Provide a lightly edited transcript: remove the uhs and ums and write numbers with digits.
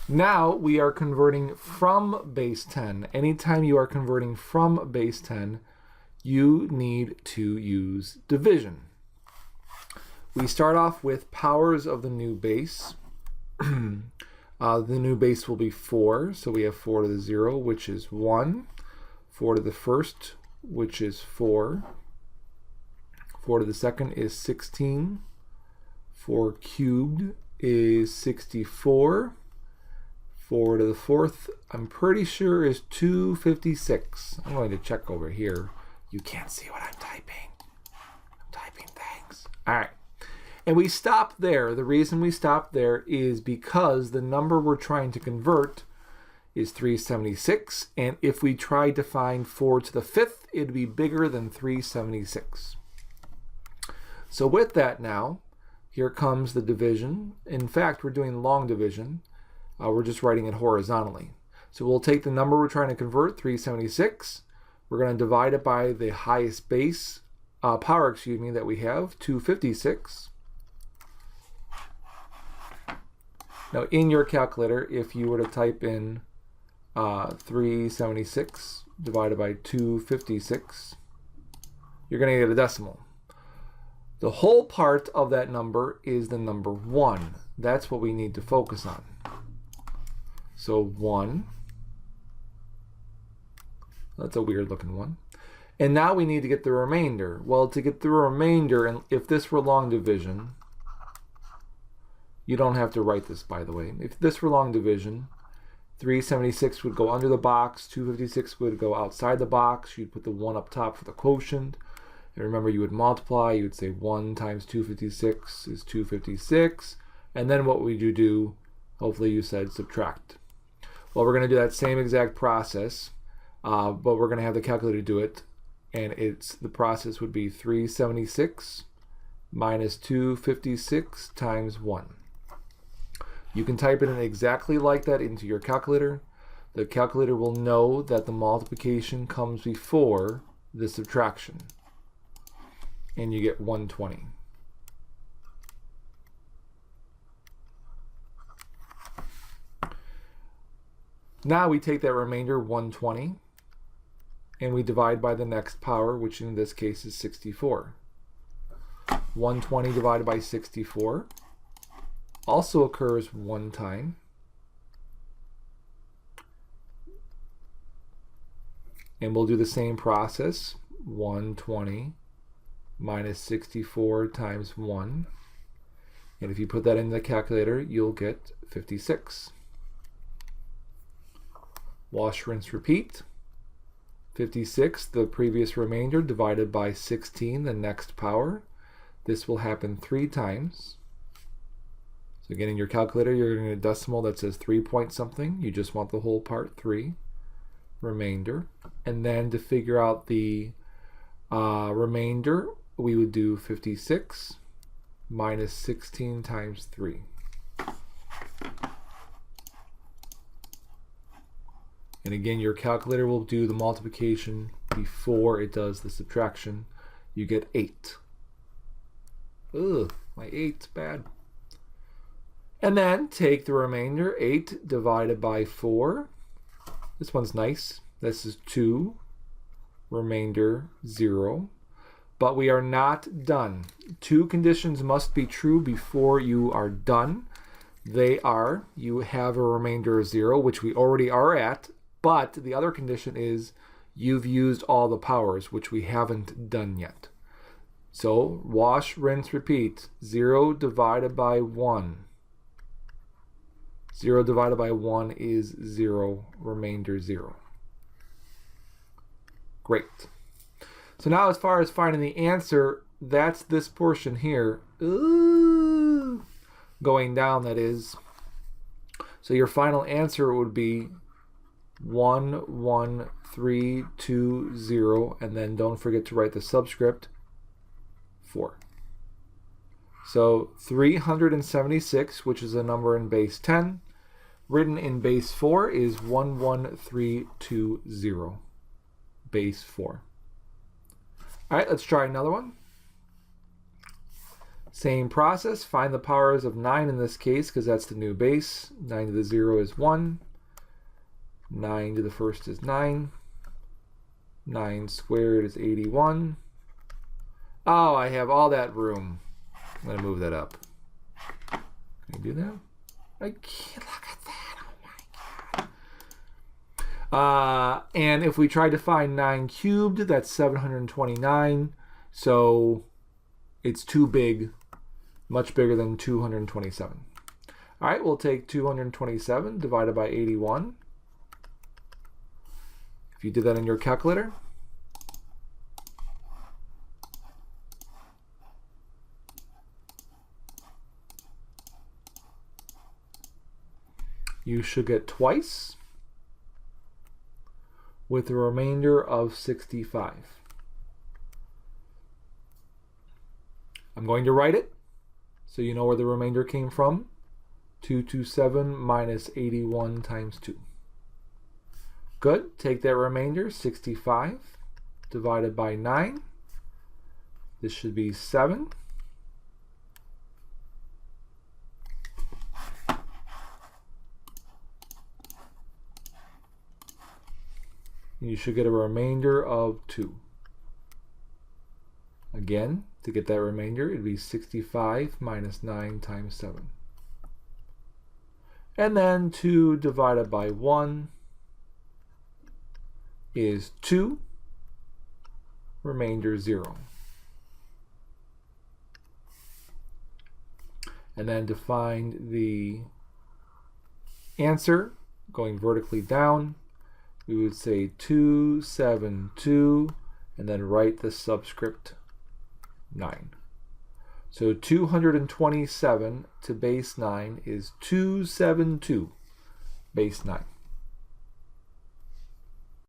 Now we are converting from base 10. Anytime you are converting from base 10, you need to use division. We start off with powers of the new base. The new base will be 4, so we have 4 to the 0, which is 1. 4 to the first, which is 4. 4 to the second is 16. 4 cubed is 64. 4 to the fourth, I'm pretty sure, is 256. I'm going to check over here. You can't see what I'm typing. I'm typing things. All right. And we stop there. The reason we stop there is because the number we're trying to convert is 376. And if we tried to find 4 to the fifth, it'd be bigger than 376. So with that now, here comes the division. In fact, we're doing long division. We're just writing it horizontally. So we'll take the number we're trying to convert, 376. We're going to divide it by the highest base power, that we have, 256. Now in your calculator, if you were to type in 376 divided by 256, you're going to get a decimal. The whole part of that number is the number 1. That's what we need to focus on. So 1. That's a weird looking one. And now we need to get the remainder. Well, to get the remainder, and if this were long division, you don't have to write this, by the way. If this were long division, 376 would go under the box, 256 would go outside the box. You'd put the 1 up top for the quotient. And remember, you would multiply. You would say 1 times 256 is 256. And then what would you do? Hopefully you said subtract. Well, we're going to do that same exact process, but we're going to have the calculator do it. And the process would be 376 minus 256 times 1. You can type it in exactly like that into your calculator. The calculator will know that the multiplication comes before the subtraction. And you get 120. Now we take that remainder, 120, and we divide by the next power, which in this case is 64. 120 divided by 64 also occurs one time. And we'll do the same process, 120 minus 64 times 1. And if you put that in the calculator, you'll get 56. Wash, rinse, repeat. 56, the previous remainder, divided by 16, the next power. This will happen 3 times. So again, in your calculator, you're going to get a decimal that says 3 point something. You just want the whole part, 3. Remainder. And then to figure out the remainder, we would do 56 minus 16 times 3. And again, your calculator will do the multiplication before it does the subtraction. You get 8. Ugh, my 8's bad. And then take the remainder, 8 divided by 4. This one's nice. This is 2. Remainder, 0. But we are not done. 2 conditions must be true before you are done. They are, you have a remainder of 0, which we already are at, but the other condition is you've used all the powers, which we haven't done yet. So wash, rinse, repeat. 0 divided by 1. 0 divided by 1 is 0, remainder 0. Great. So now as far as finding the answer, that's this portion here. Ooh, going down, that is. So your final answer would be 11320, and then don't forget to write the subscript 4. So 376, which is a number in base 10, written in base 4 is 11320, base 4. All right, let's try another one. Same process, find the powers of 9 in this case because that's the new base. 9 to the 0 is 1. 9 to the first is 9. 9 squared is 81. Oh, I have all that room. I'm going to move that up. Can I do that? I can't. Look at that. Oh my god. And if we try to find 9 cubed, that's 729. So it's too big. Much bigger than 227. All right, we'll take 227 divided by 81. If you did that in your calculator, you should get twice with a remainder of 65. I'm going to write it so you know where the remainder came from. 227 minus 81 times 2. Good. Take that remainder, 65, divided by 9. This should be 7. You should get a remainder of 2. Again, to get that remainder, it'd be 65 minus 9 times 7. And then 2 divided by 1 is 2, remainder 0. And then to find the answer, going vertically down, we would say 272, and then write the subscript 9. So 227 to base 9 is 272 base 9.